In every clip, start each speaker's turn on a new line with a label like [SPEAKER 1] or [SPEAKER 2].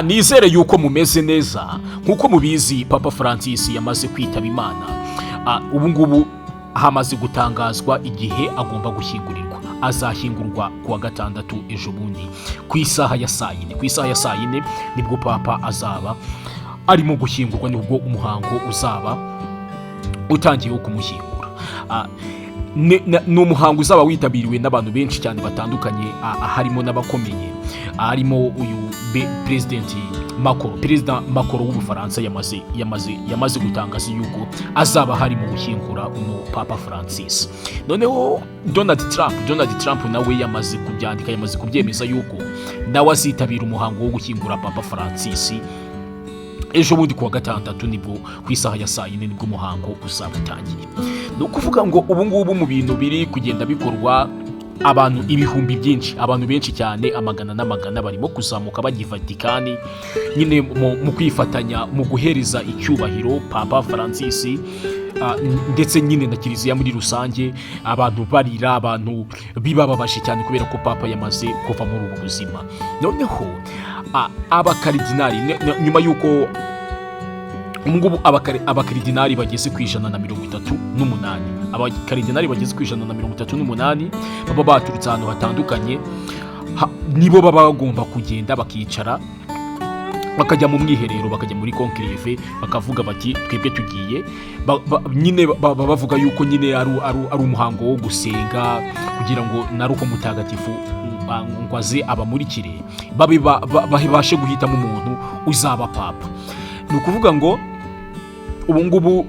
[SPEAKER 1] nizere yuko mumeze neza nkuko mubizi Papa Francis yamaze kwitaba Imana. Ubu ngubu hamaze gutangazwa igihe agomba gushyingurirwa. Azashyingurwa kuwa gatandatu ejo bundi ku isaha ya saa yine nibwo Papa azaba arimo gushyingurwa, nibwo umuhango uzaba utangiye wo kumushyingura. Ni umuhango uzaba witabiriwe n'abantu benshi cyane batandukanye, harimo n'abakomeye, harimo uyu Perezida Macron w'Ubufaransa yamaze gutangaza yuko azaba hari mu gushyingura uno Papa Francis. Noneho Donald Trump nawe yamaze kubyandika, yamaze kubyemeza yuko nawe azitabira umuhango wo gushyingura Papa Francis ejo bundi kuwa gatandatu, nibwo ku isaha ya saa yine nibwo umuhango uzaba utangiye. Ni ukuvuga ngo ubu ngubu mu bintu biri kugenda bikorwa, abantu ibihumbi byinshi, abantu benshi cyane, amagana n'amagana barimo kuzamuka bajya i Vatikani nyine mu kwifatanya mu guhereza icyubahiro Papa Francis, ndetse nyine na kiliziya muri rusange. Abantu barira, abantu bibababaje cyane kubera ko Papa yamaze kuva muri ubu buzima. Noneho abakaridinari, nyuma y'uko ngubu abakaridinari bageze ku 138, abakaridinari bageze ku 138 baba baturutse ahantu hatandukanye, nibo baba bagomba kugenda bakicara bakajya mu mwiherero, bakajya muri conclave, bakavuga bati twebwe tugiye, nyine bavuga yuko nyine ari umuhango wo gusenga kugira ngo na Roho Mutagatifu ngo aze abamurikire, babashe guhitamo umuntu uzaba Papa. Ni ukuvuga ngo ubu ngubu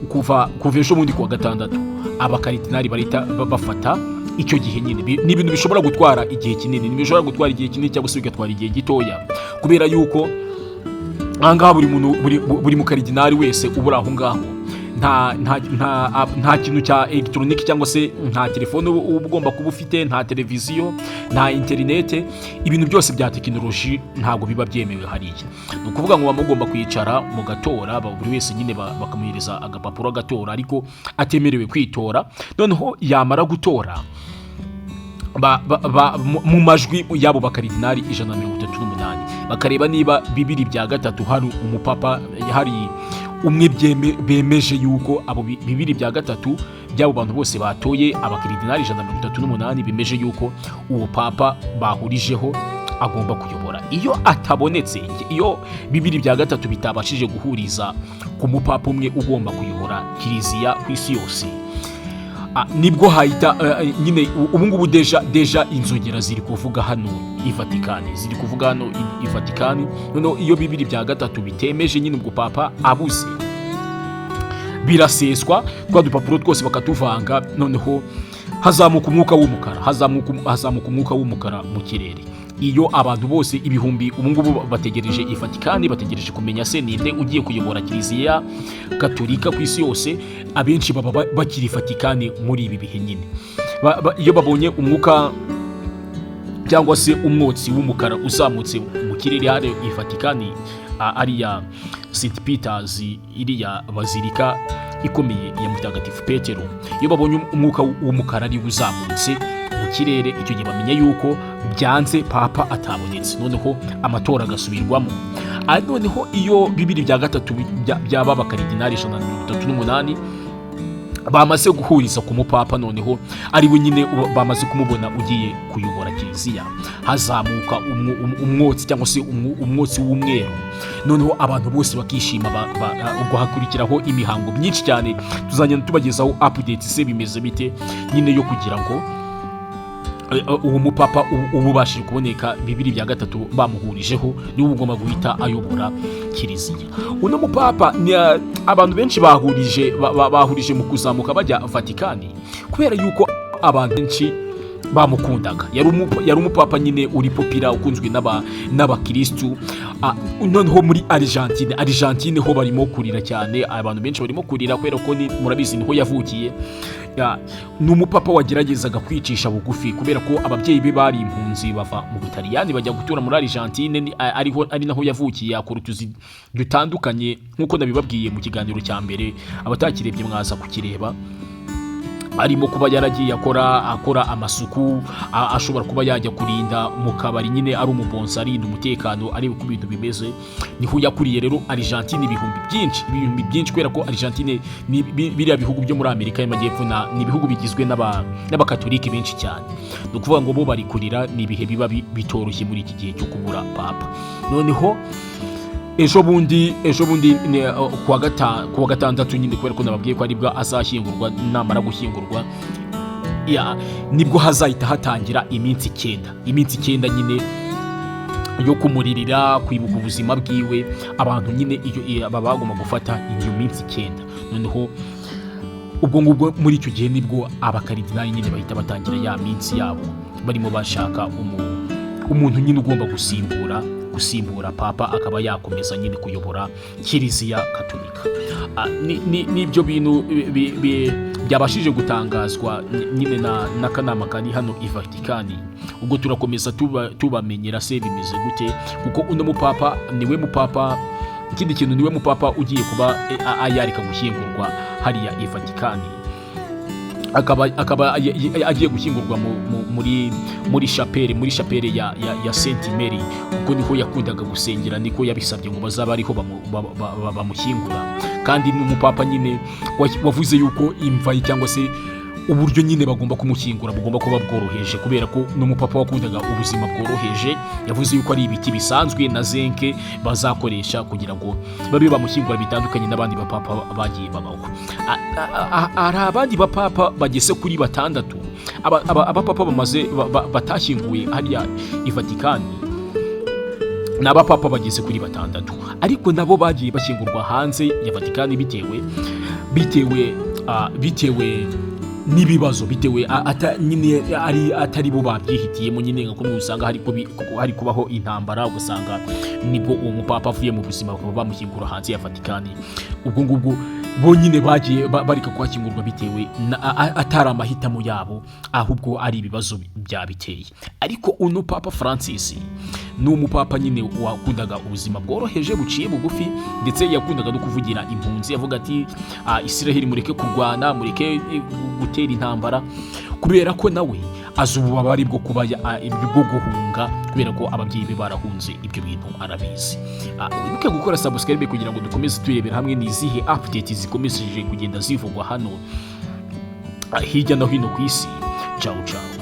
[SPEAKER 1] kuva ejo bundi kuwa gatandatu abakaridinari barita bafata icyo gihe. Nyine ni ibintu bishobora gutwara igihe kinini, bishobora gutwara igihe kinini cyangwa se bigatwara igihe gitoya, kubera yuko ahangaha buri mukaridinari wese ubura aho ngaho nta kintu cya elegitoroniki cyangwa se nta telefone uba ugomba kuba ufite, nta televiziyo, nta interinete, ibintu byose bya tekinoloji ntabwo biba byemewe hariya. Ni ukuvuga ngo mugomba kwicara mu gatora, buri wese nyine bakamuhereza agapapuro agatora, ariko atemerewe kwitora. Noneho yamara gutora mu majwi y'abo bakaridinari 138 bakareba niba 2/3 hari umupapa, hari umwe bemeje yuko abo 2/3 by'abo bantu bose batoye abakaridinari 138 bemeje yuko uwo Papa bahurijeho agomba kuyobora. Iyo atabonetse, iyo 2/3 bitabashije guhuriza ku mupapa umwe ugomba kuyobora kiliziya ku isi yose, nibwo hahita nyine ubu ngubu deja inzogera ziri kuvuga hano i Vatikani, noneho iyo 2/3 bitemeje, nyine ubwo Papa abuze, biraseswa twa dupapuro twose bakatuvanga, noneho hazamuka umwuka w'umukara mu kirere. Iyo abantu bose ibihumbi ubu ngubu bategereje i Vatikani, bategereje kumenya se ninde ugiye kuyobora kiliziya Gatolika ku isi yose. Abenshi baba bakiri Vatikani muri ibi bihe nyine, iyo babonye umwuka cyangwa se umwotsi w'umukara uzamutse mu kirere hari i Vatikani, ariya St Peters, iriya bazilika ikomeye ya Mutagatifu Petero, iyo babonye umwuka w'umukara ari uzamutse mu kirere, icyo gihe bamenya yuko byanze Papa atabonetse, noneho amatora agasubirwamo. Noneho iyo 2/3 by'aba bakaridinari 138 bamaze guhuriza ku mupapa, noneho ari we nyine bamaze kumubona ugiye kuyobora kiliziya, hazamuka umwotsi cyangwa se umwotsi w'umweru, noneho abantu bose bakishima. Ubwo hakurikiraho imihango myinshi cyane, tuzagenda tubagezaho update se bimeze bite, nyine yo kugira ngo uwo mupapa ubashije kuboneka 2/3 bamuhurijeho, niwe ugomba guhita ayobora kiliziya. Uno mupapa abantu benshi bahurije mu kuzamuka bajya Vatikani kubera yuko abantu benshi bamukundaga. Yari umupapa nyine uri popira, ukunzwe n'abakristu. Noneho muri Argentine ho barimo kurira cyane, abantu benshi barimo kurira kubera ko murabizi niho yavukiye. Ni umupapa wageragezaga kwicisha bugufi kubera ko ababyeyi be bari impunzi, bava mu Butaliyani bajya gutura muri Argentine, ari naho yavukiye. Akora utuzi dutandukanye nk'uko nabibabwiye mu kiganiro cya mbere, abatakirebye mwaza kukireba. arimo kuba yaragiye akora amasuku, ashobora kuba yajya kurinda mu kabari, nyine ari umubonsa arinda umutekano, areba uko ibintu bimeze. Niho yakuriye rero Argentine ibihumbi byinshi, kubera ko Argentine ni biriya bihugu byo muri Amerika y'Amajyepfo, ni ibihugu bigizwe n'abakatolike benshi cyane. Ni ukuvuga ngo bo bari kurira, ni ibihe biba bitoroshye muri iki gihe cyo kubura papa. Noneho ejo bundi kuwa gatandatu nyine, kubera ko nababwiye ko aribwo azashyingurwa, namara gushyingurwa nibwo hazahita hatangira iminsi 9 nyine yo kumuririra, kwibuka ubuzima bwiwe. Abantu nyine baba bagomba gufata iyo minsi 9. Noneho ubwo ngubwo muri icyo gihe nibwo abakaridinali nyine bahita batangira ya minsi yabo, barimo bashaka umuntu nyine ugomba gusimbura papa, akaba yakomeza nyine kuyobora kiliziya katolika. N'ibyo bintu byabashije gutangazwa nyine n'akanama kari hano i Vatikani. Ubwo turakomeza tubamenyera se bimeze gute, kuko uno mupapa niwe mupapa, ikindi kintu niwe mupapa ugiye kuba yareka gushyingurwa hariya i Vatikani. Akaba agiye gushyingurwa muri chapelle ya Saint Mary, kuko niho yakundaga gusengera, niko yabisabye ngo bazaba ariho bamushyingura. Kandi n'umupapa nyine wavuze yuko imva cyangwa se uburyo nyine bagomba kumushyingura bugomba kuba bworoheje, kubera ko n'umupapa wakundaga ubuzima bworoheje. Yavuze yuko ari ibiti bisanzwe na zenke bazakoresha kugira ngo babe bamushyingura, bitandukanye n'abandi bapapa bagiye babaho. Hari abandi bapapa bageze kuri 6 abapapa batashyinguye hariya i Vatikani, ni abapapa bageze kuri 6, ariko nabo bagiye bashyingurwa hanze ya Vatikani bitewe n'ibibazo, bitewe nyine atari bo babyihitiyemo. Nyine nko usanga hari kubaho intambara, ugasanga nibwo uwo mupapa avuye mu buzima bakaba bamushyingura hanze ya Vatikani. Ubwo ngubwo bo nyine bagiye bareka kwakingurwa bitewe atari amahitamo yabo, ahubwo ari ibibazo byabiteye. Ariko uno Papa Francis ni umupapa nyine wakundaga ubuzima bworoheje buciye bugufi, ndetse yakundaga no kuvugira impunzi, avuga ati Israel mureke kurwana, mureke gutera intambara, kubera ko nawe azi ububabare bwo kuba bwo guhunga, kubera ko ababyeyi be barahunze. Ibyo bintu arabizi. Wibuke gukora subscribe kugira ngo dukomeze turebera hamwe n'izihe updates zikomeje kugenda zivugwa hano hirya no hino ku isi. Ciao ciao.